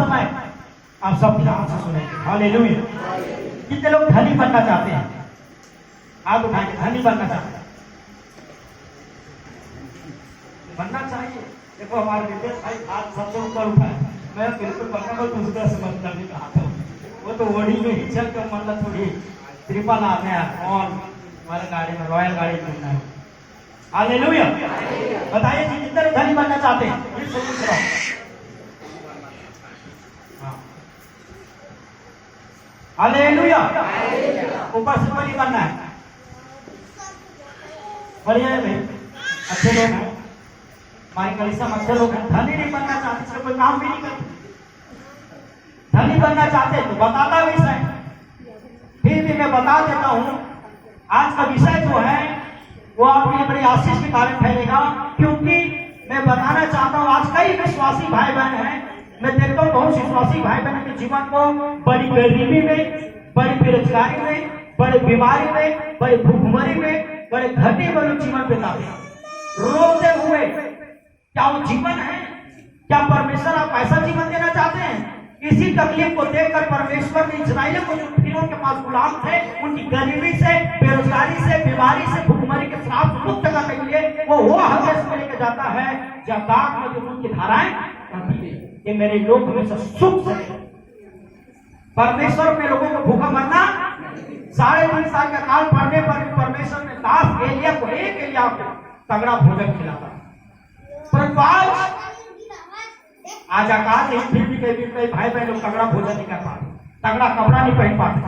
समय आप सब ध्यान से सुनेंगे। हालेलुया। कितने लोग धनी बनना चाहते हैं? आप उठाएंगे, धनी बनना चाहते हैं? बनना चाहिए। देखो हमारे विदेश भाई हाथ सबसे ऊपर उठाए, मैं बिल्कुल बनना को दूसरा से मतलब नहीं कहा था। वो तो ओढ़ी में ही चल के मतलब थोड़ी ट्रिपल आते हैं और हमारे गाड़ी में रॉयल गाड़ी चलना है। हालेलुया। बताइए जी, कितने लोग धनी बनना चाहते हैं? ये सब पूछ रहा हूं। हालेलुया। ऊपर से बड़ी बनना है। बढ़िया है भाई, अच्छे लोग हैं हमारी कलीसिया में, अच्छे लोग हैं। धनी नहीं बनना चाहते, सिर्फ कोई काम भी नहीं करते। धनी बनना चाहते तो बताता विषय, फिर भी मैं बता देता हूं। आज का विषय जो है वो आपके लिए बड़ी आशीष के कारण फैलेगा, क्योंकि मैं बताना चाहता हूं आज कई विश्वासी भाई बहन हैं, मैं देखता हूँ बहुत विश्वासी भाई बहन के जीवन को बड़ी गरीबी में, बड़ी बेरोजगारी में, बड़े बीमारी में, बड़े भूखमरी में, बड़े घटे में लोग जीवन बिताते हैं रोते हुए। क्या वो जीवन है? क्या परमेश्वर आप ऐसा जीवन देना चाहते हैं? इसी तकलीफ को देखकर परमेश्वर ने इस्राएलियों को जो फिरौन के पास गुलाम थे, उनकी गरीबी से, बेरोजगारी से, बीमारी से, भूखमरी के श्राप से मुक्त करने के लिए वो हदेश में लेकर जाता है जब दाग में जो उनकी धाराएं बहती है कि मेरे लोग हमेशा सुख से। परमेश्वर अपने लोगों को भूखा मरना 3.5 साल का काल पढ़ने पर परमेश्वर ने दास एलिया को तगड़ा भोजन खिलाता। परंतु आज आकाश नहीं, फिर भी कई भाई बहन लोग तगड़ा भोजन नहीं कर पाते, तगड़ा कपड़ा नहीं पहन पाते।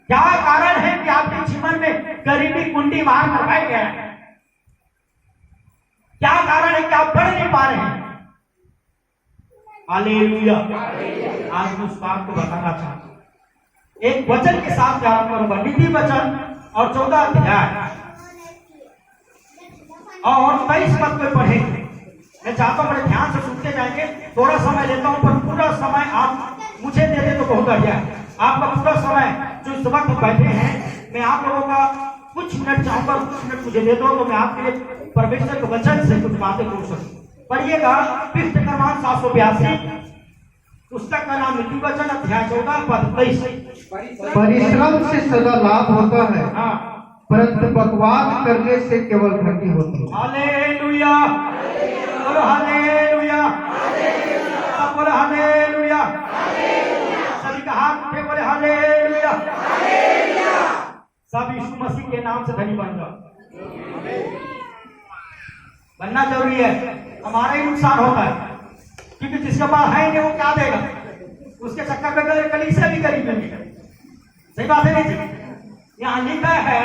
क्या कारण है कि आपके जीवन में गरीबी कुंडी मार कर बैठ गया है? क्या कारण है कि आप बढ़ नहीं पा रहे हैं? हालेलुया। आज मैं उस बात को बताना चाहता हूं, एक वचन के साथ प्रारंभ करूंगा। नीति वचन और 14 अध्याय और 23 पद को पढ़ेंगे। मैं चाहता हूं बड़े ध्यान से सुनते जाएंगे। थोड़ा समय लेता हूं, पर पूरा समय आप मुझे दे दे तो बहुत बढ़िया है। आपका पूरा समय जो इस वक्त बैठे हैं, मैं आप लोगों का कुछ मिनट चाहूंगा, कुछ मिनट मुझे दे दो तो मैं आपके लिए परमेश्वर के वचन से कुछ बातें बोल सकूं। पढ़िएगा पृष्ठ क्रमांक 782, पुस्तक का नाम नीति वचन अध्याय 14 पद 23। परिश्रम से सदा लाभ होता है, हाँ, परंतु बकवास करने से केवल घटी होती है। हालेलुया, बोलो हालेलुया, सब बोलो हालेलुया, सभी का हाथ उठे बोले हालेलुया। सब यीशु मसीह के नाम से धनी बन जाओ। बनना जरूरी है। हमारा ही नुकसान होता है, क्योंकि जिसके पास है नहीं वो क्या देगा? उसके चक्कर में कलीसिया भी गरीब है। सही बात है नहीं? यहाँ लिखा है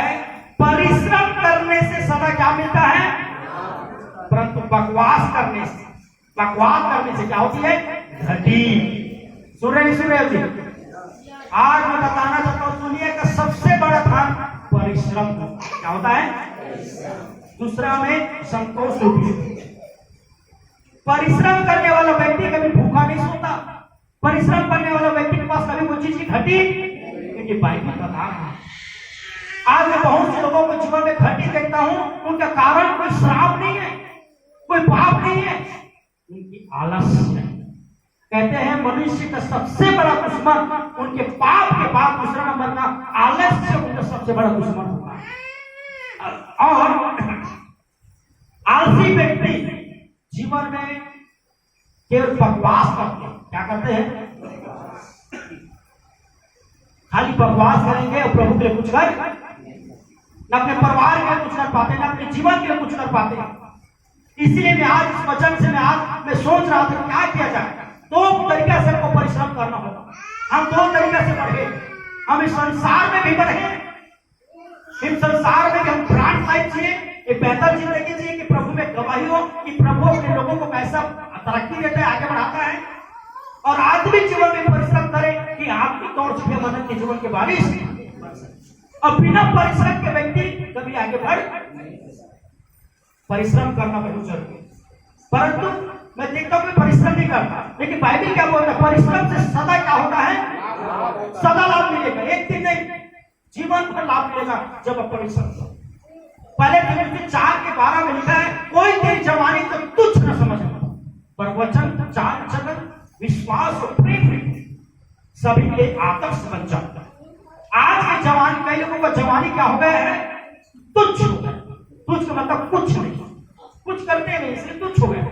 परिश्रम करने से सदा क्या मिलता है, परंतु बकवास करने से क्या होती है? घटी। सुन रहे जी? आज मैं बताना चाहता हूं, दुनिया का सबसे बड़ा धन परिश्रम क्या होता है? दूसरा में संतोष होती है। परिश्रम करने वाला व्यक्ति कभी भूखा नहीं सोता। परिश्रम करने वाला व्यक्ति के पास कभी कोई चीज की घटी, क्योंकि बाइबल बता रहा है। आज मैं बहुत से लोगों को जीवन में घटी देखता हूं, उनका कारण कोई श्राप नहीं है, कोई पाप नहीं है, उनकी आलस्य है। कहते हैं मनुष्य का सबसे बड़ा दुश्मन उनके पाप के बाद दूसरा नंबर का आलस्य उनका सबसे बड़ा दुश्मन होता है। और आलसी व्यक्ति जीवन में केवल बकवास करते हैं। क्या करते हैं? खाली बकवास करेंगे और प्रभु के लिए कुछ कर न अपने परिवार के लिए कुछ कर पाते, न अपने जीवन के लिए कुछ कर पाते। इसलिए मैं आज इस वचन से मैं सोच रहा था क्या किया जाए। 2 तरीके से हमको परिश्रम करना होगा। हम 2 तरीके से बढ़े। हम इस संसार में भी बढ़े, इस संसार में भी हम ब्रांड लाइफ जिए, एक बेहतर जिंदगी जिए कि प्रभु में गवाही हो कि प्रभु अपने लोगों को कैसा तरक्की देता है, आगे बढ़ाता है। और आदमी जीवन में परिश्रम करे कि आपकी तौर से मदद के जीवन के बारिश। और बिना परिश्रम के व्यक्ति कभी आगे बढ़। परिश्रम करना बहुत जरूरी है, परंतु मैं देखता हूं परिश्रम नहीं करता। लेकिन बाइबल क्या बोलता है? परिश्रम से सदा क्या होता है? सदा लाभ मिलेगा। एक दिन नहीं, जीवन भर लाभ मिलेगा जब आप परिश्रम करो। पहले तिमोथी 4:12 में लिखा है, कोई तेरी जवानी तक तुच्छ न समझना, पर वचन 4 जगह विश्वास और प्रेम सभी के लिए आदर्श बन जाता है। आज के जवानी, कई लोगों का जवानी क्या हो गया है? तुच्छ हो गया। तुच्छ का मतलब कुछ नहीं, कुछ करते नहीं, इसलिए तुच्छ हो गया।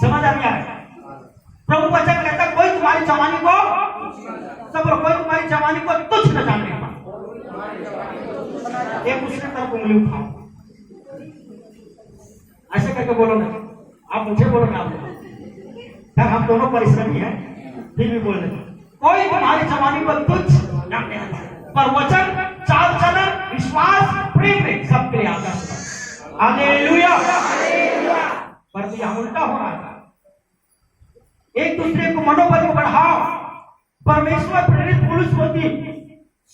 समझ आ रहा है? प्रभु वचन कहता है कोई तुम्हारी जवानी को, सब लोग, कोई तुम्हारी जवानी को तुच्छ न जानने पाए। एक दूसरे तरफ उंगली उठाओ, ऐसे करके बोलो ना, आप मुझे बोलो ना, आप हम दोनों परिश्रमी हैं, फिर भी बोल रहे कोई तुम्हारी जवानी को तुच्छ जानने पर वचन, चाल चलन, विश्वास, प्रेम में सबके लिए आदर्श। हालेलुया। पर यह उल्टा हो रहा था। एक दूसरे को मनोबल को बढ़ाओ। परमेश्वर प्रेरित पुरुष होती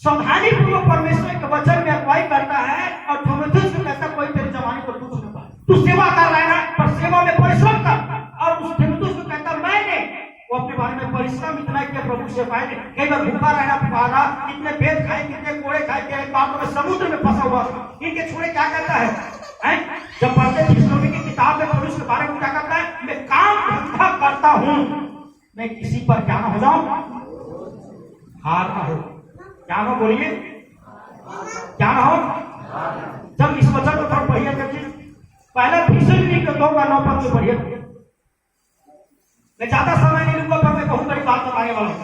सावधानी पूर्वक परमेश्वर के वचन में अगुवाई करता है और थोमेथुस को कहता कोई तेरी जवानी को तुच्छ न पाए। तू सेवा कर रहा है ना, पर सेवा में परिश्रम कर। और उस थोमेथुस को कहता मैंने, वो अपने बारे में परिश्रम इतना किया प्रभु से पाए। कई बार भूखा रहना पड़ा, कितने पेट खाए, कितने कोड़े खाए, एक बात में समुद्र में फंसा हुआ था। इनके छोड़े क्या कहता है? जब पढ़ते थिस्सलुनीकि की किताब में पुरुष के बारे में क्या करता है? मैं काम धंधा करता हूं, मैं किसी पर क्या ना हो जाऊं, हार ना हो। क्या ना बोलिए, क्या ना हो। जब इस वचन को थोड़ा पढ़िए, पहले थिस्सलुनीकि के 2:9 पद में पढ़िए। मैं ज्यादा समय नहीं लूंगा, पर मैं बहुत बड़ी बात बताने वाला हूं।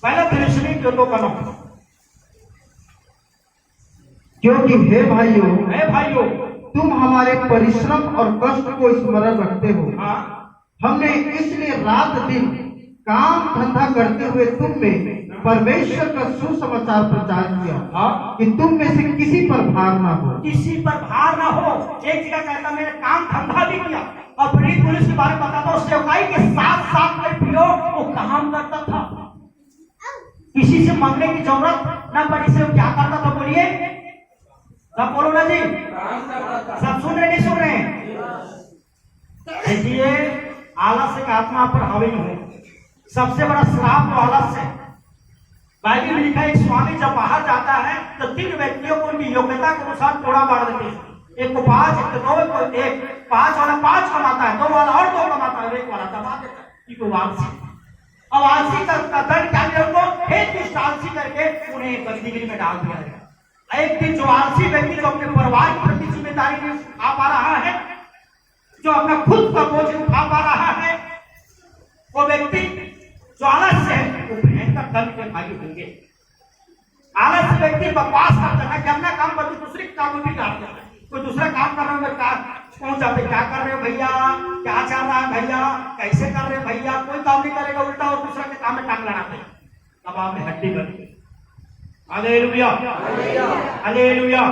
पहले थिस्सलुनीकि के 2:9। क्योंकि हे भाइयों, तुम हमारे परिश्रम और कष्ट को स्मरण रखते हो। हमने इसलिए रात दिन काम धंधा करते हुए तुम में परमेश्वर का सुसमाचार प्रचार किया कि तुम में से किसी पर भार ना हो। किसी पर भार ना हो। एक जगह कहता मैंने काम धंधा भी किया। और प्रेरित पुरुष के बारे में बताता हूं, सेवकाई के साथ साथ में पियो वो काम करता था। किसी से मांगने की जरूरत ना पड़ी। से क्या करता था? बोलिए, सब बोलो ना जी। सब सुन रहे नहीं सुन रहे? देखिए, आलस्य का आत्मा पर हावी हो। सबसे बड़ा श्राप तो आलस्य है। बाइबल में लिखा है, एक स्वामी जब बाहर जाता है तो 3 व्यक्तियों को उनकी योग्यता के अनुसार थोड़ा बांट देते हैं। एक को 5, एक को 2, एक को 1। 5 वाला 5 कमाता है, 2 वाला और 2 कमाता है, 1 वाला दबा देता है। इनको आलसी। अब आलसी का दंड क्या मिला उनको? हेतु आलसी करके उन्हें बंदीगृह में डाल दिया गया। एक दिन जो आलसी व्यक्ति जो अपने परिवार की प्रति जिम्मेदारी नहीं उठा पा रहा है, जो अपना खुद का बोझ उठा पा रहा है, वो व्यक्ति जो आलस्य है वो भयंकर दंड के भागी होंगे। आलस्य व्यक्ति बकवास करता है कि अपना काम पर दूसरे काम भी करता है। कोई दूसरा काम कर रहे हो, पहुंच जाते, क्या कर रहे हो भैया, क्या चल रहा है भैया, कैसे कर रहे हो भैया। कोई काम नहीं करेगा, उल्टा और दूसरा के काम में टांग लगाते हैं। अब आपने हड्डी बनी। Hallelujah, hallelujah.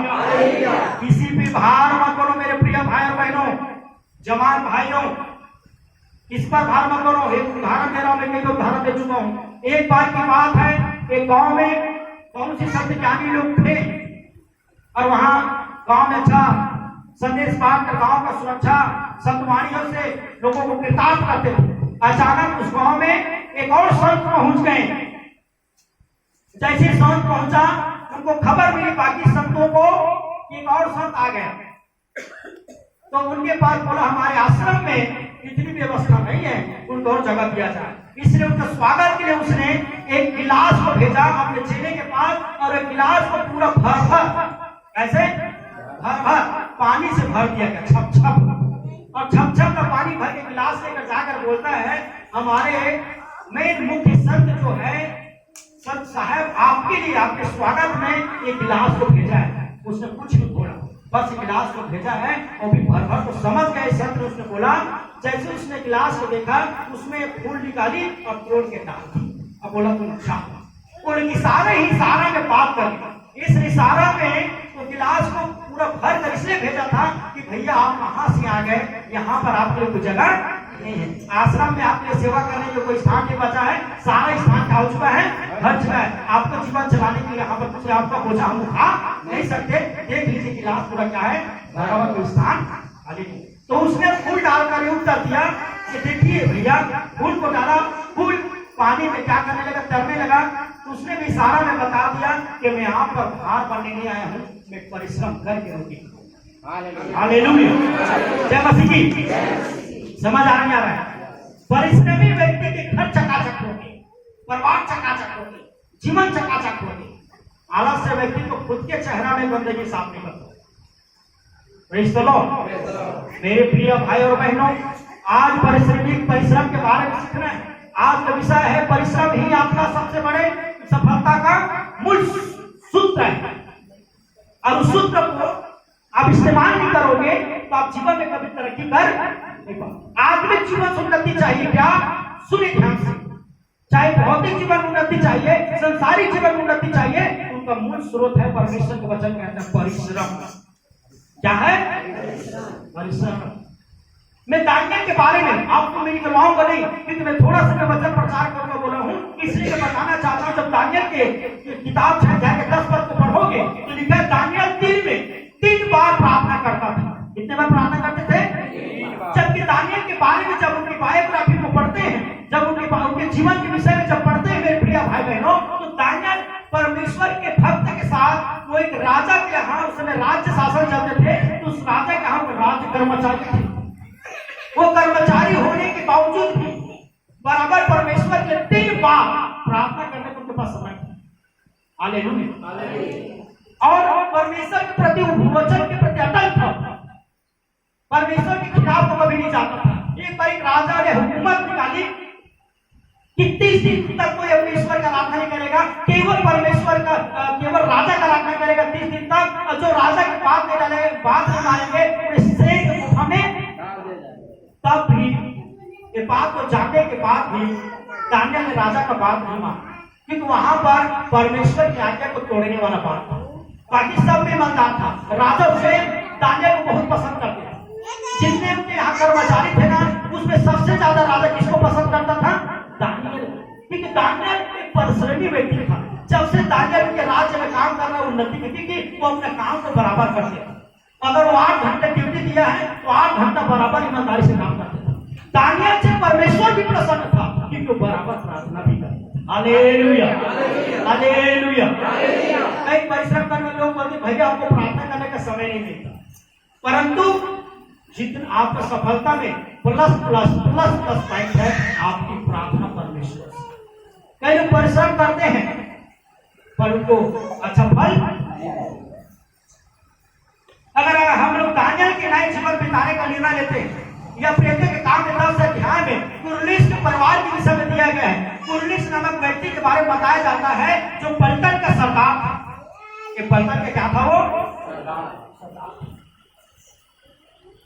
किसी भी भार मत करो मेरे प्रिय भाई और बहनों, जवान भाइयों, इस पर भार मत करो। एक उदाहरण दे रहा हूं, मैं कई उदाहरण दे चुका हूं। एक बार की बात है, एक गांव में बहुत से संत ज्ञानी लोग थे और वहां गांव में अच्छा संदेश पाकर गांव का सुरक्षा संतवाणियों से लोगों को कृतार्थ करते थे। अचानक उस गांव में एक और संत पहुंच गए। जैसे संत पहुंचा, उनको खबर मिली बाकी संतों को कि एक और संत आ गया। तो उनके पास बोला हमारे आश्रम में इतनी व्यवस्था नहीं है, उनको और जगह दिया जाए। इसलिए उनका स्वागत के लिए उसने एक गिलास को भेजा अपने चेले के पास और एक गिलास को पूरा भर ऐसे भर पानी से भर दिया गया, छप छप। और छप छप का पानी भर के गिलास लेकर जाकर बोलता है हमारे मेन मुख्य संत जो है संत साहब आपके लिए आपके स्वागत में एक गिलास को भेजा है। उसने कुछ नहीं बोला, बस गिलास को भेजा है और भी भर भर तो समझ गए संत। उसने बोला, जैसे उसने गिलास को देखा उसमें फूल निकाली और तोड़ के डाल दी। अब बोला तुम अच्छा। उनकी सारे ही सारा में बात कर इस इशारा में तो गिलास को पूरा भर कर इसलिए भेजा था कि भैया आप कहां से आ गए, यहाँ पर आपके लिए कोई जगह नहीं है। आश्रम में आपके सेवा करने के कोई स्थान नहीं बचा है, सारा स्थान क्या हो चुका है, भर चुका है। आपको जीवन चलाने के लिए यहाँ पर कुछ आपका बोझा हम उठा नहीं सकते। देख लीजिए गिलास पूरा क्या है, भरा हुआ कोई स्थान खाली नहीं। तो उसने फूल डालकर उत्तर दिया कि देखिए भैया, फूल को डाला, फूल पानी में क्या करने लगा, तैरने लगा। उसने भी इशारा में बता दिया कि मैं आप पर भार बनने नहीं आया हूँ, मैं परिश्रम करके रोटी। हालेलुया, जय मसीह की। समझ आ रहा है? परिश्रमी व्यक्ति के घर चकाचक होंगे, परिवार चकाचक होंगे, जीवन चकाचक होंगे। आलस्य व्यक्ति को खुद के चेहरा में गंदगी साफ नहीं करता। Praise the Lord. मेरे प्रिय भाई और बहनों, आज परिश्रम के बारे में सीखना है। आज का विषय है परिश्रम ही आपका सबसे बड़े सफलता का मूल सूत्र है। और उस सूत्र को आप इस्तेमाल नहीं करोगे तो आप जीवन में कभी तरक्की कर नहीं पाओगे। आत्मिक जीवन से उन्नति चाहिए क्या? सुनिए ध्यान से। चाहे भौतिक जीवन उन्नति चाहिए, संसारिक जीवन उन्नति चाहिए, उनका मूल स्रोत है परमेश्वर के वचन के अंदर परिश्रम। क्या है? परिश्रम। मैं दानियल के बारे में आपको मैं निकलवाऊंगा नहीं, क्योंकि मैं थोड़ा सा वचन प्रचार करके बोला हूं, इसलिए मैं बताना चाहता हूं। जब दानियल के किताब 6 अध्याय के 10 पद को पढ़ोगे तो लिखा है दानियल दिन में 3 बार प्रार्थना करता था। कितने बार प्रार्थना करते थे? जबकि दानियल के बारे में जब उनकी बायोग्राफी को पढ़ते हैं, जब उनके जीवन के विषय में जब पढ़ते हैं मेरे प्रिय भाई बहनों, तो दानियल परमेश्वर के भक्त के साथ वो एक राजा के यहाँ उस समय राज्य शासन चलते थे, तो उस राजा के यहाँ राज्य कर्मचारी थे। वो कर्मचारी होने के बावजूद भी बराबर परमेश्वर के 3 बार प्रार्थना करने को उनके पास समय था। हालेलुया। और परमेश्वर के प्रति वचन के प्रति अटल था। परमेश्वर के खिलाफ तो कभी नहीं जाता था। एक बार एक राजा ने हुकूमत निकाली कि 30 दिन तक कोई अपने ईश्वर का आराधना नहीं करेगा, केवल परमेश्वर का केवल राजा का आराधना करेगा 30 दिन तक। और जो राजा की बात नहीं डालेंगे, बात नहीं मानेंगे, हमें तब भी ये बात को जानने के बाद भी दानियल ने राजा का बात नहीं माना, क्योंकि वहां पर परमेश्वर की आज्ञा को तोड़ने वाला बात था। बाकी सब में ईमानदार था। राजा उसे दानियल को बहुत पसंद करते थे। जितने उनके यहाँ कर्मचारी थे ना, उसमें सबसे ज्यादा राजा किसको पसंद करता था? दानियल। क्योंकि दानियल एक परिश्रमी व्यक्ति था। जब से दानियल के राज्य में काम करना उन्नति की, क्योंकि वो अपने काम को बराबर करते थे। अगर वो 8 घंटे ड्यूटी दिया है तो 8 घंटा बराबर ईमानदारी से काम करते थे। दानियल से परमेश्वर भी प्रसन्न था, क्योंकि वो बराबर प्रार्थना भी करते। Hallelujah, hallelujah. कई परिश्रम करने वाले लोग बोलते भैया हमको प्रार्थना करने का समय नहीं मिलता, परंतु जितना आपका सफलता में plus plus plus plus point है आपकी प्रार्थना परमेश्वर से। कई लोग परिश्रम करते हैं पर उनको अच्छा फल। अगर हम लोग दानियल के नए जीवन बिताने का निर्णय लेते हैं या प्रेरितों के काम के 10 अध्याय में कुरनेलियुस के परिवार के विषय में दिया गया है। कुरनेलियुस नामक व्यक्ति के बारे में बताया जाता है जो पलटन का सरदार था। ये पलटन का क्या था? वो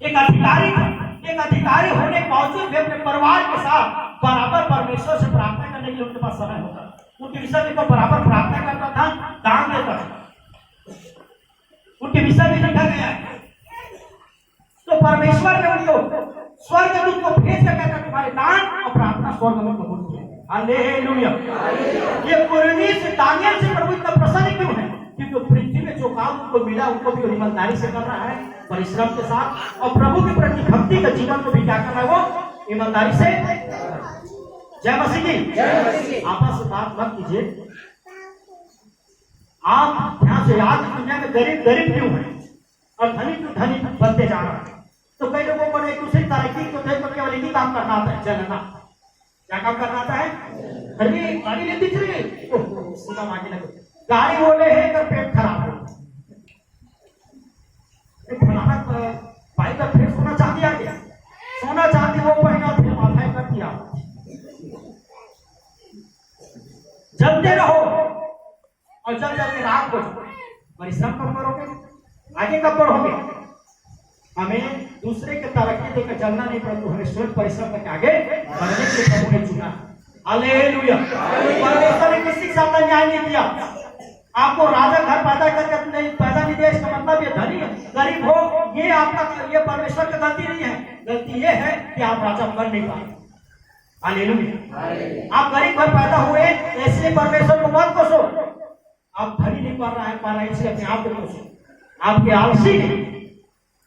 एक अधिकारी था। एक अधिकारी होने के बावजूद भी अपने परिवार के साथ बराबर परमेश्वर से प्रार्थना करने के लिए उनके पास समय होता था। उनके विषय में बराबर प्रार्थना करता था, दान देता था। उनके विषय में लिखा गया है। तो परमेश्वर ने उनको स्वर्गदूत को भेज कर कहता तुम्हारे दान और प्रार्थना स्वर्ग में कबूल किया। हालेलुया। ये कुरनेलियुस दानियल से प्रभु इतना प्रसन्न क्यों है? क्योंकि पृथ्वी में जो काम उनको मिला उनको भी ईमानदारी से कर रहा है, परिश्रम के साथ, और प्रभु के प्रति भक्ति का जीवन को भी क्या कर रहा है? वो ईमानदारी से। जय मसीह की। आपस में बात मत कीजिए। आप ध्यान से याद, दुनिया में गरीब गरीब क्यों है और धनी क्यों धनी बनते जा रहा है? तो कई लोगों को एक दूसरी तरक्की को देख कर केवल एक ही काम करना आता है, चलना। क्या काम करना आता है? अरे गाड़ी नहीं दिख रही, सीधा आगे लगे। गाड़ी बोले है कर पेट खराब हो, फलाना भाई का फिर सोना चांदी आ गया, सोना चांदी वो पहना फिर माथा कर दिया। जलते रहो और जल जल के रात हो। परिश्रम कब करोगे? आगे कब बढ़ोगे? हमें दूसरे के तरक्की देकर चलना नहीं, परंतु हमें स्वयं परिश्रम करके आगे बढ़ने के लिए प्रभु ने चुना। हालेलुया। परमेश्वर ने किसी के साथ न्याय नहीं किया। आपको राजा घर पैदा करके नहीं पैदा नहीं दिया, इसका मतलब ये धनी गरीब हो ये आपका, ये परमेश्वर की गलती नहीं है। गलती ये है कि आप राजा बन नहीं पाए। हालेलुया। आप गरीब घर पैदा हुए, ऐसे परमेश्वर को मत कोसो। आप धनी नहीं पा रहा है इसलिए अपने आप को कोसो। आपके आलसी नहीं,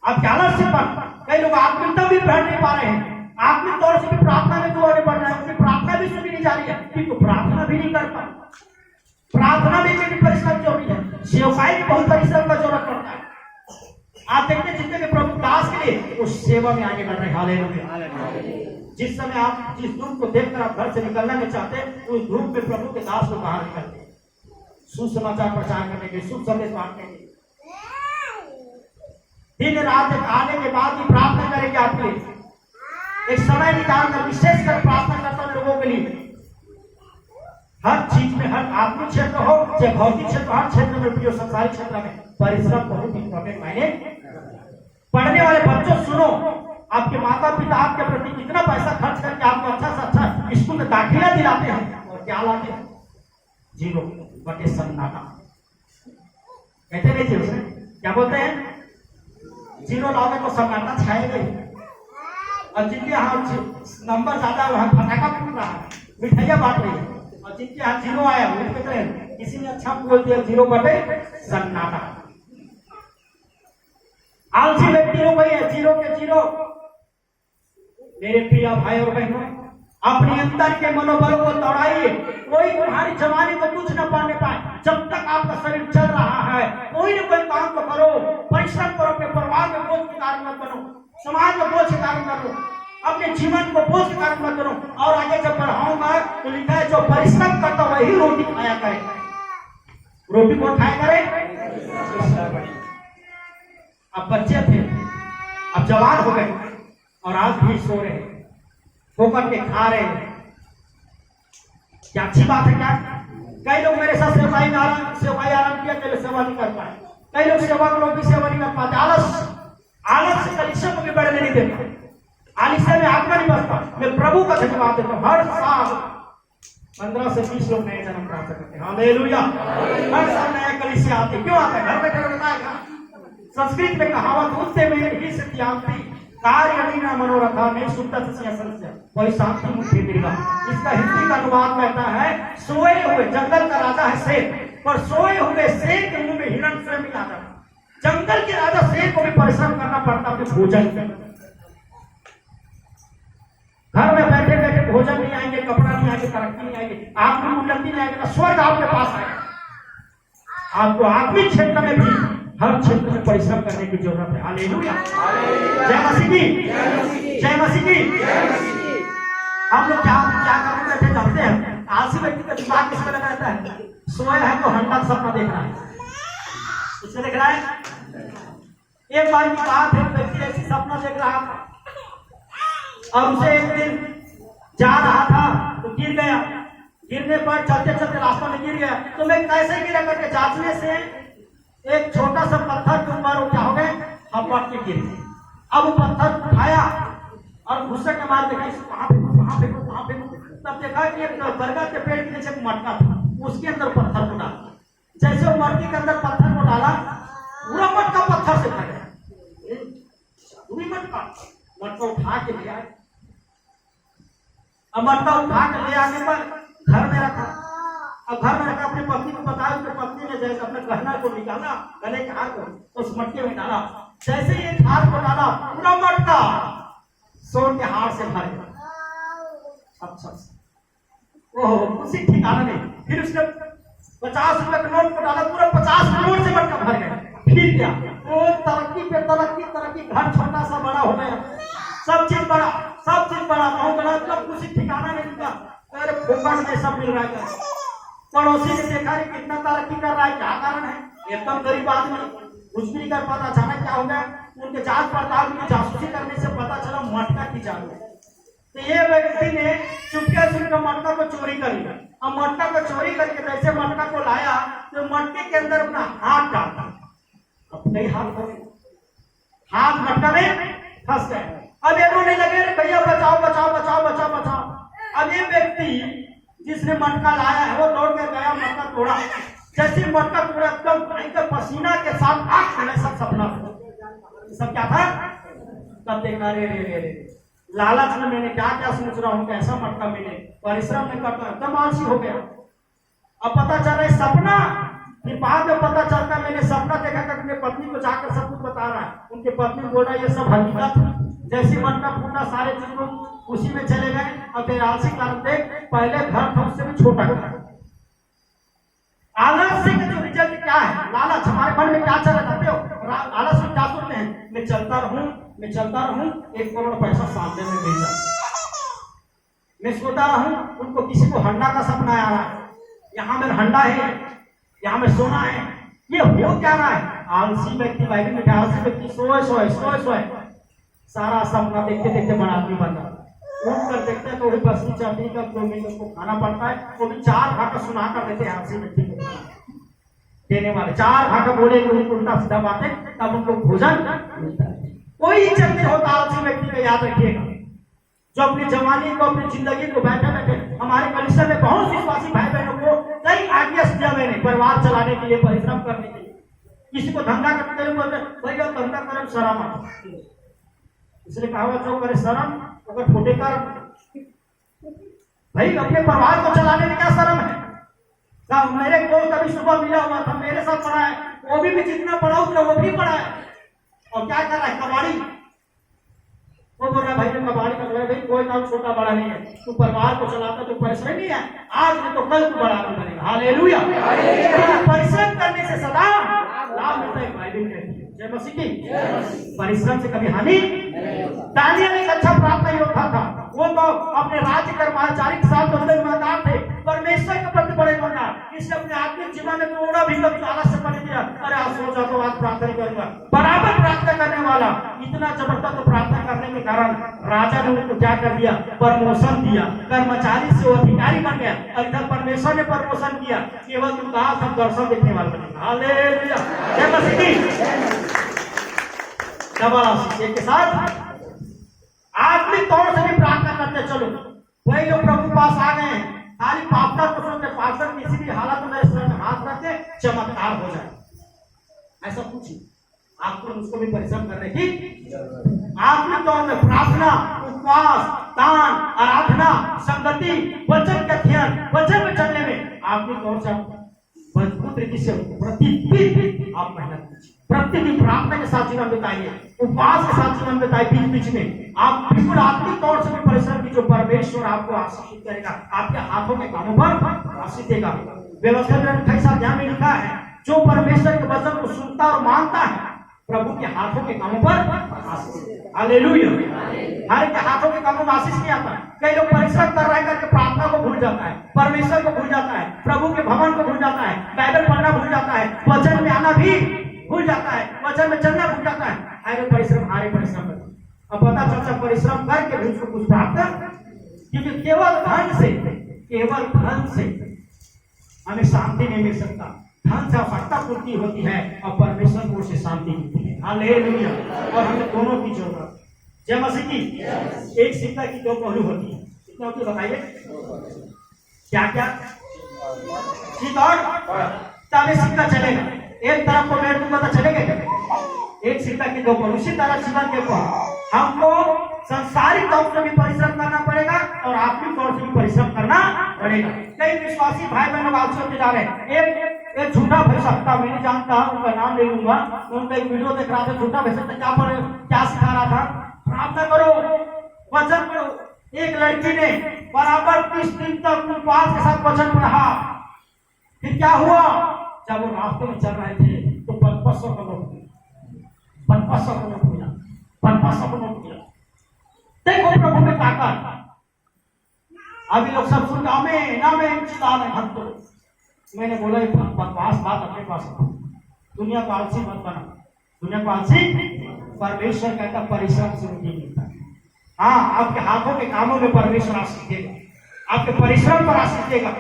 आपके आलस्य पर कई लोग आत्मिकता भी बैठ नहीं पा रहे हैं। आत्मिक तौर से भी प्रार्थना में तो आगे बढ़ रहे हैं, उनकी प्रार्थना भी सुनी नहीं जा रही है, क्योंकि प्रार्थना भी नहीं करता। प्रार्थना में भी परिश्रम जरूरी है, सेवकाई भी बहुत परिश्रम का जरूरत पड़ता है। आप देखते जितने भी प्रभु दास के लिए उस सेवा में आगे बढ़ रहे हैं। हालेलुया। जिस समय आप जिस धूप को देखकर आप घर से निकलना नहीं चाहते, उस धूप में प्रभु के दास को बाहर निकलते, सुसमाचार प्रचार करने के, शुभ संदेश बांटने के, दिन रात आने के बाद ही प्रार्थना करेंगे आपके लिए। एक समय निकालकर विशेषकर प्रार्थना करता हूं लोगों के लिए। हर चीज में, हर आत्मिक क्षेत्र हो चाहे भौतिक क्षेत्र, हर क्षेत्र में, प्रिय संसारिक क्षेत्र में परिश्रम बहुत इंपॉर्टेंट मायने। पढ़ने वाले बच्चों सुनो, आपके माता पिता आपके प्रति कितना पैसा खर्च करके आपको अच्छा से अच्छा स्कूल में दाखिला दिलाते हैं, और क्या लाते हैं? 0 बटे सन्नाटा। कहते नहीं थे उसे, क्या बोलते हैं? 0 लाओगे तो सन्नाटा छाएगा ही, और जिनके यहाँ नंबर ज्यादा है वहां फटाखा फूट रहा है, मिठाइयां बांट रही है, और जिनके यहाँ 0 आया वो कहते हैं किसी ने अच्छा बोल दिया 0 बटे सन्नाटा। आलसी व्यक्ति हो गई है, 0 के 0। मेरे प्रिय भाई और बहनों, अपने अंदर के मनोबल को दौड़ाइए। कोई तुम्हारी जवानी को कुछ न पाने पाए जब तक आपका शरीर चल रहा है। कोई न कोई काम तो करो, परिश्रम करो, अपने परिवार में बोझ के कारण मत बनो, समाज में बोझ के कारण मत बनो, अपने जीवन को बोझ के कारण मत करो। और आगे जब पढ़ाऊंगा तो लिखा है जो परिश्रम करता वही रोटी खाया करे। रोटी कौन खाया करे? अब बच्चे थे, अब जवान हो गए, और आज भी सो रहे हैं, होकर के खा रहे हैं। क्या अच्छी बात है क्या? कई लोग मेरे साथ सेवाई आराम किया, कई लोग सेवा नहीं कर पाए, कई लोग सेवा लोग भी सेवा नहीं कर पाते। आलस से कलीसिया को भी बढ़ने नहीं देता, आलिशा में आत्मा नहीं बढ़ता। मैं प्रभु का धन्यवाद देता हूँ, हर साल 15 से 20 लोग नए जन्म प्राप्त करते हैं। हालेलुया। हर साल नया कलीसिया आते। क्यों आता है? घर में बैठे बताएगा। संस्कृत में कहावत, उससे मेरे ही सत्यांति कार्य मनोरथा में शुद्ध से वही शांति मुक्ति मिलेगा। इसका हिंदी का अनुवाद कहता है, सोए हुए, जंगल का राजा है शेर, पर सोए हुए शेर के मुंह में हिरण स्वयं ही आता है। जंगल के राजा शेर को भी परिश्रम करना पड़ता है भोजन। घर में बैठे बैठे भोजन नहीं आएंगे, कपड़ा नहीं आएंगे, तरक्की नहीं आएगी, आपकी उन्नति नहीं आएगी, स्वर्ग आपके पास आएगा। आपको आत्मिक क्षेत्र में भी हर क्षेत्र में परिश्रम करने की जरूरत है। हालेलुया। जय मसीह की, जय मसीह की। हम लोग क्या करने बैठे जानते हैं? आलसी व्यक्ति का दिमाग किस पर लगा रहता है? सोया है तो हंडा सपना देख रहा है। किसने देख रहा है? एक बार की बात है, व्यक्ति ऐसी सपना देख रहा था, और उसे एक दिन जा रहा था तो गिर गया। गिरने पर चलते चलते रास्ता में गिर गया। तो मैं कैसे गिरा करके जांचने से एक छोटा सा पत्थर के ऊपर वो क्या हो गए, हपट के गिर गए। अब वो पत्थर उठाया और गुस्से के मार देखा कहाँ फेंकू। तब देखा कि एक बरगद के पेड़ के नीचे एक मटका था, उसके अंदर पत्थर को डाला। जैसे वो मटके के अंदर पत्थर को डाला, पूरा मटका पत्थर से भर गया। मटका उठा के ले आए। अब मटका उठा के ले आने पर घर में रखा। अब घर में रखा, अपनी पत्नी को बताया, उसकी पत्नी ने जैसे अपने गहना को निकाला, गले के हार को उस मटके में डाला। जैसे ही एक हार को डाला, पूरा मटका सोन के हार से भर गया। अच्छा, ओह उसी ठिकाना नहीं। फिर उसने 50 रुपए का नोट को डाला, पूरा 50 नोट से मटका भर गया। फिर क्या, वो तरक्की पे तरक्की, घर छोटा सा बड़ा हो गया, सब चीज बड़ा, बहुत बड़ा। तब उसी ठिकाना नहीं मिला, अरे फोकस में सब मिल रहा है। पड़ोसी ने देखा कि कितना तरक्की कर रहा है, क्या कारण है? एकदम गरीब आदमी, कुछ भी नहीं कर पाता। अचानक क्या हो गया, उनके जांच पड़ताल की जासूसी करने से पता चला मटका की जादू। तो ये व्यक्ति ने चुपके से मटका को चोरी कर लिया। अब मटका को चोरी करके जैसे मटका को लाया तो मटके के अंदर अपना हाथ डालता, अब कई हाथ मटका में फंस गए। अब ये रोने लगे, भैया बचाओ। अब ये व्यक्ति जिसने मटका लाया है वो दौड़ कर गया, मटका तोड़ा। जैसे मटका तोड़ा, एकदम भयंकर पसीना के साथ आग खुले, सब सपना सब क्या था। तब देखा, रे लालच में मैंने क्या सोच रहा हूँ, कैसा मटका मिले, परिश्रम नहीं करता, एकदम आलसी हो गया। अब पता चल रहा है सपना। फिर बाद में पता चलता है मैंने सपना देखा कि अपनी पत्नी को जाकर सब कुछ बता रहा है। उनकी पत्नी बोल रहा है ये सब हकीकत। जैसे मटका फूटा, सारे चीज लोग उसी में चले गए। और तेरे आलसी कारण देख, पहले घर था उससे भी छोटा था। आलस्य का जो रिजल्ट क्या है? लालच। हमारे मन में क्या चला जाते हो? आलस में क्या सोचते हैं? मैं चलता रहूं, 1 करोड़ पैसा सामने में मिल जाए। मैं सोता रहूं, उनको किसी को हंडा का सपना आ रहा है, यहाँ में हंडा है, यहाँ में सोना है, ये हो क्या रहा है? आलसी व्यक्ति, बाइबल में आलसी व्यक्ति सोए सोए सोए सोए सारा सपना देखते देखते बड़ा आदमी बन रहा है। उठ कर देखते हैं तो वही बसनी चटनी का 2 मिनट उसको खाना पड़ता है, वो भी 4 घाटा सुना कर देते हैं आलसी व्यक्ति को देने वाले, 4 घाटा बोले उल्टा सीधा बातें, तब उनको भोजन मिलता है। कोई इज्जत नहीं होता आलसी व्यक्ति का, याद रखिएगा। जो अपनी जवानी को, अपनी जिंदगी को बैठे बैठे, हमारे कलिसिया में बहुत विश्वासी भाई बहनों को कई आज्ञा दिया मैंने परिवार चलाने के लिए, परिश्रम करने के लिए। किसी को धंधा करते हुए बोलते भैया धंधा करे शर्म आता, इसलिए कहा जो करे शर्म अगर छोटे कर, भाई अपने परिवार को चलाने में क्या शर्म है? मेरे को कभी सुबह मिला हुआ था, मेरे साथ पढ़ा है, वो भी जितना पढ़ा उतना वो भी पढ़ा है, और क्या कर रहा है? कबाड़ी। वो बोल रहा है भाई ने कबाड़ी कर रहा है, भाई कोई काम छोटा बड़ा नहीं है, तू परिवार को चलाता, तू परिश्रम नहीं है, आज नहीं तो कल तू बड़ा आदमी बनेगा। हालेलुया। परिश्रम करने से सदा लाभ मिलता है, बाइबल कहती है। जय मसीह की। परिश्रम से कभी हानि। दानियल एक अच्छा प्रार्थना योद्धा था, वो तो अपने राज्य कर्मचारी के साथ तो ईमानदार थे, परमेश्वर के प्रति बड़े ईमानदार। इसने अपने आत्मिक जीवन में थोड़ा भी कभी आलस्य पड़ दिया, अरे आज सोचा तो आज प्रार्थना करूंगा, बराबर प्रार्थना करने वाला। इतना जबरदस्त प्रार्थना करने के कारण राजा ने उनको क्या कर दिया? प्रमोशन दिया, कर्मचारी से वो अधिकारी बन गया, और इधर परमेश्वर ने प्रमोशन किया, केवल तुम कहा सब दर्शन देखने वाले बनेगा। हालेलुया। जय मसीह की। डबल आशीष के साथ आत्मिक तौर से भी प्रार्थना करते चलो। वही लोग प्रभु पास आ गए हैं, खाली पास्टर को सोचते पास्टर किसी भी हालत में मेरे सर में हाथ रखे चमत्कार हो जाए, ऐसा कुछ आपको उसको भी परिश्रम करने की आत्मिक तौर में प्रार्थना, उपवास, दान, आराधना, संगति, वचन के अध्ययन, वचन में चलने में आत्मिक तौर से मजबूत रीति से प्रतिदिन आप मेहनत कीजिए, प्रतिदिन प्रार्थना के साथ जीवन बिताइए, उपवास के साथ जीवन बिताइए, बीच बीच में आप बिल्कुल आत्मिक तौर से भी परिश्रम कीजिए। परमेश्वर आपको आशीषित करेगा, आपके हाथों के कामों पर आशीष देगा। व्यवस्था में 28 अध्याय में लिखा है, जो परमेश्वर के वचन को सुनता और मानता है प्रभु के हाथों के कामों पर आशीष। हालेलुया। हर के हाथों के कामों में आशीष नहीं आता। कई लोग परिश्रम कर रहे करके प्रार्थना को भूल जाता है, परमेश्वर को भूल जाता है, प्रभु के भवन को भूल जाता है, बाइबल पढ़ना भूल जाता है, वचन में आना भी भूल जाता है, वचन में चलना भूल जाता है। हारे परिश्रम करते, अब पता चलता परिश्रम करके भी उसको कुछ प्राप्त, क्योंकि केवल धन से हमें शांति नहीं मिल सकता। धन से आवश्यकता पूर्ति होती है और परमेश्वर को से शांति मिलती है। हालेलुया। और हमें दोनों की जरूरत। जय मसीह की। एक सिक्का की 2 पहलू होती है, कितना होती है बताइए? क्या क्या? तब सिक्का चलेगा, एक तरफ को मेरे दूंगा तो चलेगा क्या? एक सिक्का की 2 पहलू। उसी तरह जीवन के ऊपर हमको संसारिक तौर से भी परिश्रम करना पड़ेगा और आत्मिक तौर से भी परिश्रम करना पड़ेगा। कई विश्वासी भाई बहनों आलसी होते जा रहे हैं। एक झूठा भविष्यवक्ता, मैं नहीं जानता, उनका नाम ले लूंगा, उनका एक वीडियो देख रहा था, झूठा भविष्यवक्ता क्या सिखा रहा था? प्रार्थना करो, वचन पढ़ो। एक लड़की ने बराबर 30 दिन तक उपवास के साथ वचन पढ़ा, फिर क्या हुआ? जब वो रास्ते में चल रहे थे तो 500 का नोट मिला। देखो प्रभु में ताकत। अभी लोग सब सुन हमें चिल्ला रहे हम तो। मैंने बोला बकवास बात अपने पास है, दुनिया को आलसी मत बना, दुनिया को आलसी। परमेश्वर कहता परिश्रम से मुझे मिलता है। हाँ, आपके हाथों के कामों में परमेश्वर आशीष देगा, आपके परिश्रम पर आशीष देगा।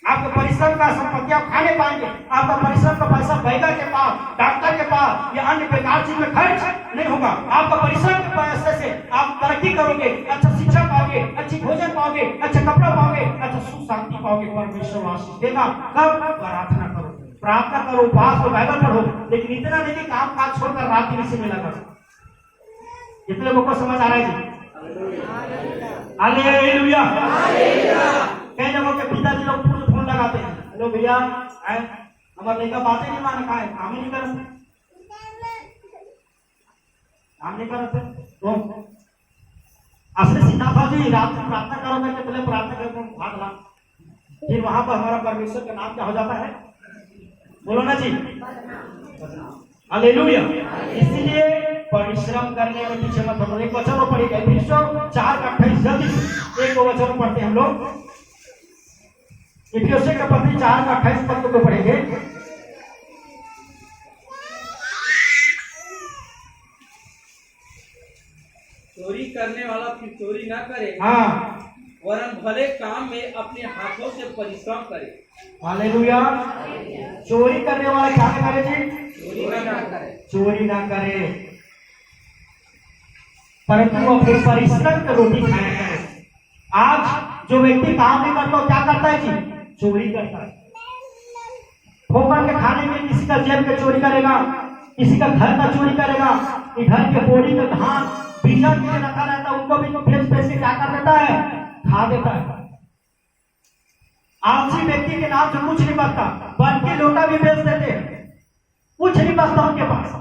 आपके परिश्रम का संपत्ति आप खाने पाएंगे, आपका परिश्रम का पैसा बैगा के पास, डॉक्टर के पास या अन्य बेकार चीज में खर्च नहीं होगा। आपका परिश्रम के पैसे से आप तरक्की करोगे, अच्छा शिक्षा पाओगे, अच्छी भोजन पाओगे, अच्छा कपड़ा पाओगे, अच्छा सुख शांति पाओगे। परमेश्वर आशीष देगा। कब? प्रार्थना करो, प्रार्थना करो, उपवास करो, बाइबल पढ़ो, लेकिन इतना नहीं कि काम काज छोड़कर रात दिन से मिला करो। इतने लोगों को समझ आ रहा है जी? हालेलुया। कई लोगों के पिताजी लोग फोन लगाते हैं, हेलो भैया हमारे लड़का बातें नहीं मान रहा है, काम नहीं कर तो असली सीधा था जी, रात में प्रार्थना करोगे तो पहले प्रार्थना करके भाग ला, फिर वहां पर हमारा परमेश्वर का नाम क्या हो जाता है? बोलो ना जी, हालेलुया। इसीलिए परिश्रम करने में पीछे मत हटो। एक वचन पढ़ी गई इफिसियों 4:28 जल्दी से एक दो वचन पढ़ते हैं हम लोग। इफिसियों के पत्री 4:28 पद को पढ़ेंगे। चोरी करने वाला फिर चोरी ना करे, हाँ, वरन भले काम में अपने हाथों से परिश्रम करे। हालेलुया। चोरी करने वाला क्या करे जी? चोरी ना करे। चोरी ना करे, परंतु अपने परिश्रम की रोटी खाया करे। आज जो व्यक्ति काम नहीं करता वो क्या करता है जी? चोरी करता है। ठोकर के खाने में किसी का जेब का चोरी करेगा, किसी का घर का चोरी करेगा, घर के बोरी में धान बीजा के रखा रहता है उनको भी तो बेच बेच के क्या कर देता है? खा देता है। आलसी व्यक्ति के नाम से कुछ नहीं बचता, बल्कि लोटा भी बेच देते हैं, कुछ नहीं बचता उनके पास।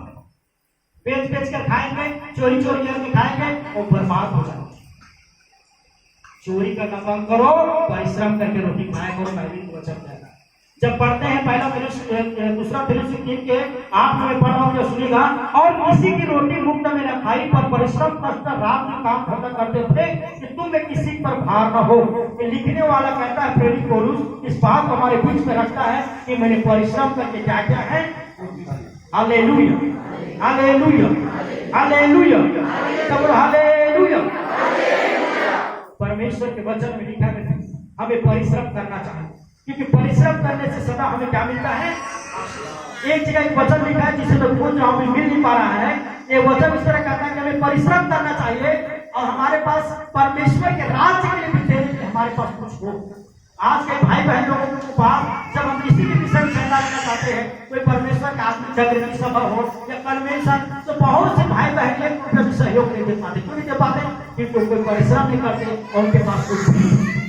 बेच बेच कर खाएंगे, चोरी चोरी करके खाएंगे और बर्बाद हो जाएंगे। चोरी करना कम करो, परिश्रम करके रोटी खाया करो। मैं भी वचन कहता जब पढ़ते हैं पहला दूसरा फिलिप्पी 3 के 8 में पढ़ रहा हूं, जो सुनेगा। और किसी की रोटी मुफ्त में न खाई, पर परिश्रम कष्ट रात में काम खत्म करते थे कि तुम में किसी पर भार न हो। ये लिखने वाला कहता है प्रेरित पौलुस इस बात को हमारे बीच में रखता है कि मैंने परिश्रम करके क्या क्या है। हालेलुया, हालेलुया, हालेलुया, सब हालेलुया। परमेश्वर के वचन में लिखा है हमें परिश्रम करना चाहिए, क्योंकि परिश्रम करने से सदा हमें क्या मिलता है? एक जगह एक वचन लिखा है जिसे मैं खोज रहा हूं, मिल नहीं पा रहा है। ये वचन इस तरह कहता है कि हमें परिश्रम करना चाहिए और हमारे पास परमेश्वर के राज्य के लिए भी देने के लिए हमारे पास कुछ हो। आज के भाई बहन लोगों के पास जब हम किसी भी विषय में चर्चा करना चाहते हैं, कोई परमेश्वर का आत्मिक जागृति सभा हो या कन्वेंशन, तो बहुत से भाई बहन एक दूसरे में सहयोग नहीं दे पाते। क्यों नहीं दे पाते? क्योंकि कोई परिश्रम नहीं करते और उनके पास कुछ नहीं।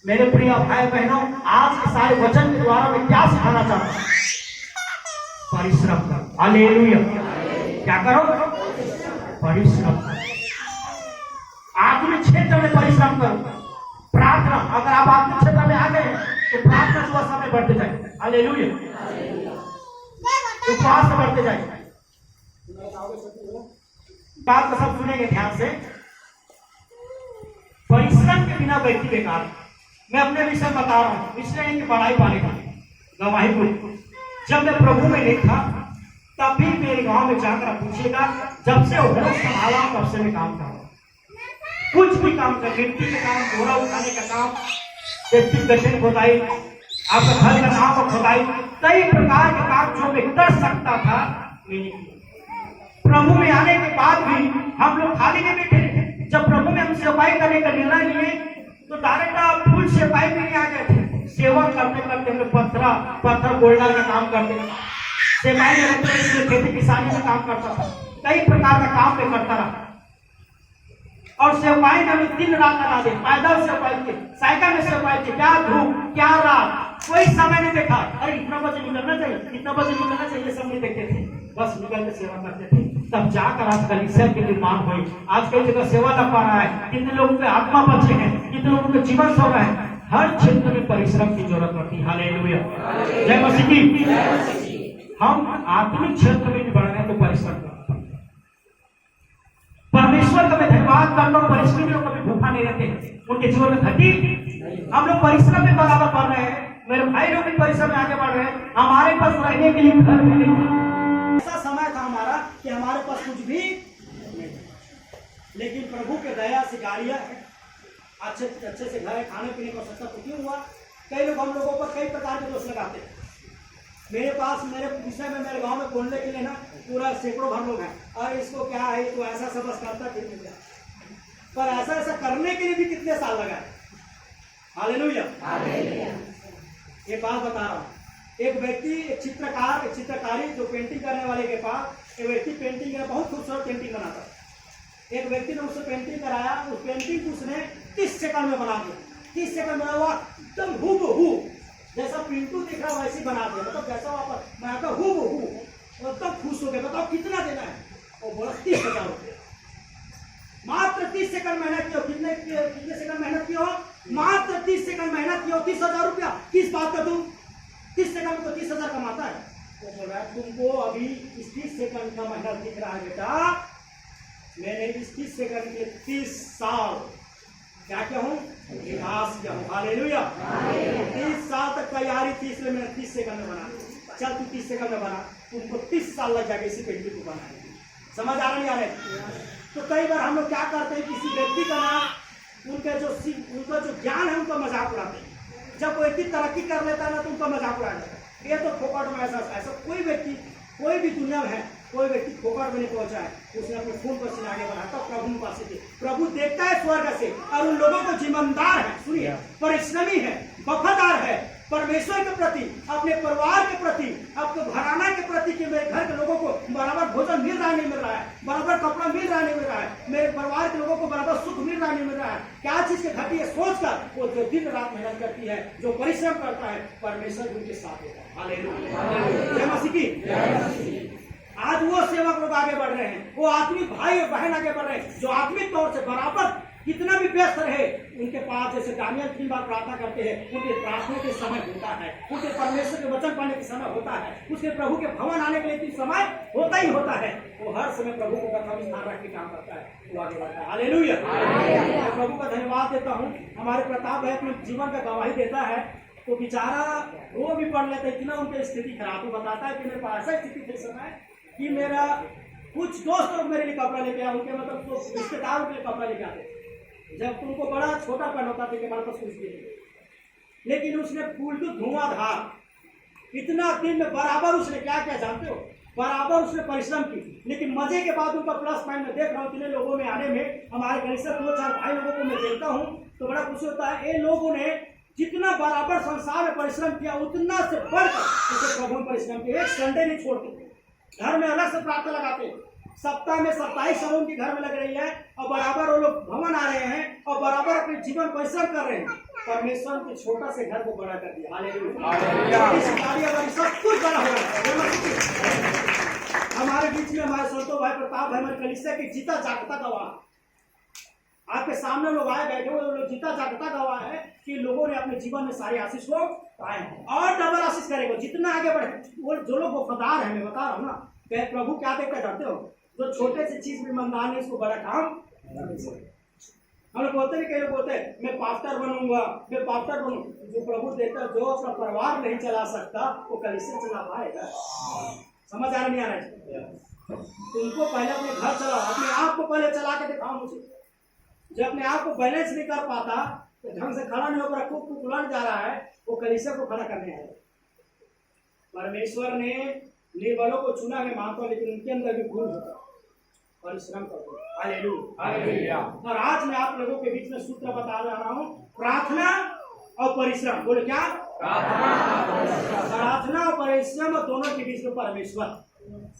मेरे प्रिय भाई बहनों, आज के सारे वचन के द्वारा मैं क्या सिखाना चाहता हूं? परिश्रम करो। हालेलुया। क्या करो? परिश्रम करो। आत्मिक क्षेत्र में परिश्रम करो। प्रार्थना, अगर आप आत्मिक क्षेत्र में आ गए हैं तो प्रार्थना सुबह समय बढ़ते जाए। हालेलुया। उपवास बढ़ते जाए। बात को सब सुनेंगे ध्यान से। परिश्रम के बिना व्यक्ति बेकार है। मैं अपने विषय बता रहा हूं, इसलिए इनकी बड़ाई पाने का गवाही बोली। जब मैं प्रभु में नहीं था तब भी मेरे गांव में जाकर पूछेगा, जब से होश संभाला तब से मैं काम कर रहा हूं। कुछ भी काम कर, मिट्टी का काम, घोड़ा उठाने का काम, गठन खोदाई, आपका घर का काम और खोदाई, कई प्रकार के काम जो मैं कर सकता था मैंने किया। प्रभु में आने के बाद भी हम लोग खाली नहीं बैठे। जब प्रभु में हम सेवाई करने का निर्णय लिए तो डायरेक्ट फुल सेवाई में नहीं आ गए थे। सेवा करते करते हमने पत्थर गोल्डर का काम करते, सेवाई में रहते खेती किसानी में काम करता था, कई प्रकार का काम में करता रहा। और सेवाई में हमें दिन रात लगा दे, पैदल सेवाई के, साइकिल में सेवाई के, क्या धूप क्या रात, कोई समय नहीं देखा। अरे इतना बजे निकलना चाहिए, इतना बजे निकलना चाहिए, सब नहीं देखते थे, बस निकल के सेवा करते थे। तब जाकर आज कलीसिया के निर्माण हुई। आज कई जगह सेवा लग पा रहा है, कितने लोगों के आत्मा बचे हैं, कितने लोगों के जीवन सो रहे हैं। हर क्षेत्र में परिश्रम की जरूरत पड़ती है। हालेलुया, जय मसीह की। हम आत्मिक क्षेत्र में भी बढ़ रहे हैं तो परिश्रम करना पड़ता है। परमेश्वर का मैं धन्यवाद करता हूँ, परिश्रमी लोग कभी भूखा नहीं रहते, उनके जीवन में घटी। हम लोग परिश्रम में बराबर बढ़ रहे हैं, मेरे भाई लोग भी परिश्रम में आगे बढ़ रहे हैं। हमारे पास रहने के लिए घर भी नहीं, ऐसा समय था हमारा कि हमारे पास कुछ भी नहीं, लेकिन प्रभु के दया से गाड़ियां है, अच्छे से घर है, खाने पीने को सस्ता तो क्यों हुआ। कई लोग हम लोगों पर कई प्रकार के दोष लगाते हैं। मेरे पास मेरे विषय में मेरे गांव में बोलने के लिए ना पूरा सैकड़ों भर लोग हैं, और इसको क्या है, तो ऐसा सब बस करता फिर मिल जाए। पर ऐसा करने के लिए भी कितने साल लगा है। हालेलुया। ये बात बता रहा हूँ, एक व्यक्ति, एक चित्रकार, एक चित्रकारी जो पेंटिंग करने वाले के पास एक व्यक्ति पेंटिंग है, बहुत खूबसूरत पेंटिंग बनाता है। एक व्यक्ति ने उससे पेंटिंग कराया, उस पेंटिंग को उसने 30 सेकंड में बना दिया। 30 सेकंड बना हुआ एकदम हूबहू, जैसा पिंटू दिख रहा वैसे बना दिया, मतलब जैसा वहां बनाता हूबहू। एकदम खुश हो गया, बताओ कितना देना है? और बोला 30,000 रुपये। मात्र 30 सेकंड मेहनत किया। कितने सेकंड मेहनत किया हो? मात्र 30 सेकंड मेहनत किया, 30,000 रुपया। किस बात का? तू 30 सेकंड को 30,000 कमाता है। वो बोल रहा है तुमको अभी 30 सेकंड का मेहनत दिख रहा है बेटा, मैंने इस 30 सेकंड के 30 साल क्या क्या हूँ विकास किया हूँ। हालेलुया। 30 साल तक तैयारी थी, इसलिए मैंने 30 सेकंड में बना। चल तू 30 सेकंड में बना, तुमको 30 साल लग जाएगा इसी पेंटिंग को बनाने। समझ आ रहा नहीं आ रहा? तो कई बार हम लोग क्या करते हैं, किसी व्यक्ति का नाम उनका जो ज्ञान है उनका मजाक उड़ाते हैं। जब कोई व्यक्ति तरक्की कर लेता है ना तो उनका मजाक उड़ाया जाता है, ये तो फोकट में ऐसा कोई व्यक्ति कोई भी दुनिया में है, कोई व्यक्ति फोकट में नहीं पहुंचा है, उसने अपने खून पसीना आगे बढ़ाया तो प्रभु के पास से प्रभु देखता है स्वर्ग से और उन लोगों को जिम्मेदार है, सुनिए, परिश्रमी है, वफादार है परमेश्वर के प्रति, अपने परिवार के प्रति, अपने घराना के प्रति कि मेरे घर के लोगों को बराबर भोजन मिल रहा है नहीं मिल रहा है, बराबर कपड़ा मिल रहा है नहीं मिल रहा है, मेरे परिवार के लोगों को बराबर सुख मिल रहा है नहीं मिल रहा है, क्या चीज की घटी है सोचकर वो जो दिन रात मेहनत करती है, जो परिश्रम करता है, परमेश्वर उनके साथ होता है। हालेलुया। जय मसीह की। आज वो सेवक लोग आगे बढ़ रहे हैं, वो आत्मिक भाई और बहन आगे बढ़ रहे हैं जो आत्मिक तौर से बराबर कितना भी व्यस्त रहे, उनके पास जैसे दानियल 3 बार प्रार्थना करते हैं, उनके प्रार्थना के समय होता है, उनके परमेश्वर के वचन पाने के समय होता है, उसके प्रभु के भवन आने के लिए समय होता ही होता है। वो हर समय प्रभु को प्रथम स्थान रख के काम करता है, वो आगे बढ़ता है। हालेलुया। मैं प्रभु का धन्यवाद देता हूँ। हमारे प्रताप भाई अपने जीवन का गवाही देता है तो बेचारा वो भी पढ़ लेता है, इतना उनकी स्थिति खराब। वो बताता है कि मेरे पास ऐसा स्थिति थे समय कि मेरा कुछ दोस्त लोग मेरे लिए कपड़ा लेके आए, उनके मतलब रिश्तेदारों के लिए कपड़ा लेके आते, जब तुमको बड़ा छोटा पहन होता था कि हमारे पास कुछ भी नहीं, लेकिन उसने फूल तो धुआंधार इतना दिन में बराबर उसने क्या क्या जानते हो, बराबर उसने परिश्रम की। लेकिन मजे के बाद उनका प्लस पॉइंट में देख रहा हूँ इतने लोगों में आने में, हमारे कलीसिया 2-4 भाई लोगों को मैं देखता हूँ तो बड़ा खुशी होता है। इन लोगों ने जितना बराबर संसार में परिश्रम किया उतना से बढ़कर उसे प्रभु में परिश्रम किया। एक संडे नहीं छोड़ते, घर में अलग से प्रार्थना लगाते, सप्ताह में 27 समय उनके घर में लग रही है और बराबर वो लोग भवन आ रहे हैं और बराबर अपने जीवन परिश्रम कर रहे हैं। परमेश्वर के छोटा से घर को बड़ा कर दिया। हालेलुया। सब कुछ बड़ा हो रहा है। हमारे बीच में हमारे संतो भाई प्रताप भाई हमारे कलीसिया के जीता जागता गवाह, आपके सामने लोग आए बैठे हुए, लोग जीता जागता गवाह है कि लोगों ने अपने जीवन में सारी आशीष को पाए हैं और डबल आशीष करेगा जितना आगे बढ़े। वो जो लोग वफादार है, मैं बता रहा हूँ ना, प्रभु क्या देखकर जानते हो, जो छोटे से चीज में ईमानदार है इसको बड़ा काम। हम लोग बोलते हैं, कई लोग बोलते हैं मैं पास्टर बनूंगा, मैं पास्टर बनूं। जो प्रभु देता है, जो अपना परिवार नहीं चला सकता वो कलीसिया चला पाएगा। समझ आ रहा नहीं आ रहा है? तुमको पहले अपने घर चलाओ, अपने आप को पहले चला के दिखाओ मुझे। जो अपने आप को बैलेंस नहीं कर पाता, तो ढंग से खड़ा नहीं होकर खूब उलट जा रहा है, वो कलीसिया को खड़ा करने आया। परमेश्वर ने निर्बलों को चुना, मैं मानता हूं, लेकिन उनके अंदर भी भूल होता, परिश्रम करो। हालेलुया। और आज मैं आप लोगों के बीच में सूत्र बता रहा हूं, प्रार्थना और परिश्रम। बोले क्या? प्रार्थना और परिश्रम, और दोनों के बीच में परमेश्वर,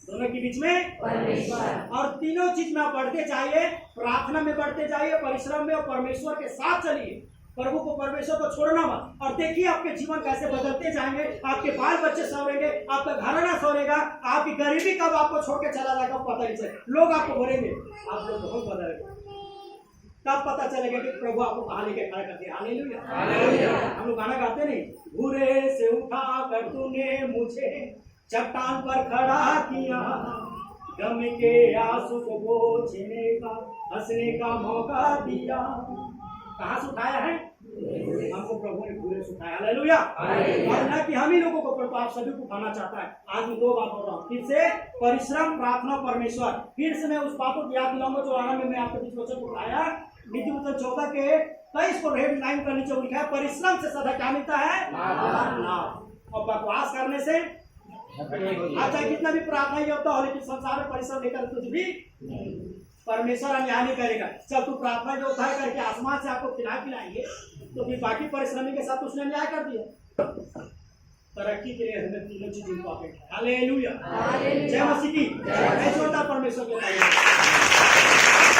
दोनों के बीच में परमेश्वर। और तीनों चीज में बढ़ते जाइए, प्रार्थना में बढ़ते जाइए, परिश्रम में, और परमेश्वर के साथ चलिए। प्रभु को, परमेश्वर को छोड़ना मत। और देखिए आपके जीवन कैसे बदलते जाएंगे, आपके बाल बच्चे सवरेंगे, आपका घराना सवरेगा, आपकी गरीबी कब आपको छोड़ के चला जाएगा पता नहीं चले। लोग आपको बोलेंगे आप लोग बहुत बदलेंगे, तब पता चलेगा कि प्रभु आपको कहाँ लेके खड़ा कर दिया। हालेलुया। हम लोग गाना गाते नहीं, भूरे से उठा कर तूने मुझे चट्टान पर खड़ा किया, गम के आंसू को पोंछने का, हंसने का मौका दिया। कहाँ से उठाया है? हमको प्रभु ने भूरे से उठाया। हालेलुया। और न कि हम ही लोगों को, प्रभु आप सभी को उठाना चाहता है। आज मैं 2 बात बोल रहा हूँ फिर से, परिश्रम, प्रार्थना, परमेश्वर। फिर से मैं उस बातों की याद दिलाऊंगा जो आना में मैं आपके बीच वचन उठाया। नीति वचन 14 के 23 को हेड लाइन का नीचे लिखा है, परिश्रम से सदा क्या मिलता है? लाभ। और बकवास करने से अच्छा कितना भी प्रार्थना योद्धा हो, लेकिन संसार में परिश्रम लेकर कुछ भी परमेश्वर अन्याय नहीं करेगा। जब तू प्रार्थना योद्धा करके आसमान से आपको खिलाएंगे तो फिर बाकी परिश्रमी के साथ उसने अन्याय कर दिया। तरक्की के लिए हमें तीनों चीज इंपॉर्टेंट है। हालेलुया। जय मसीह की। जय। परमेश्वर के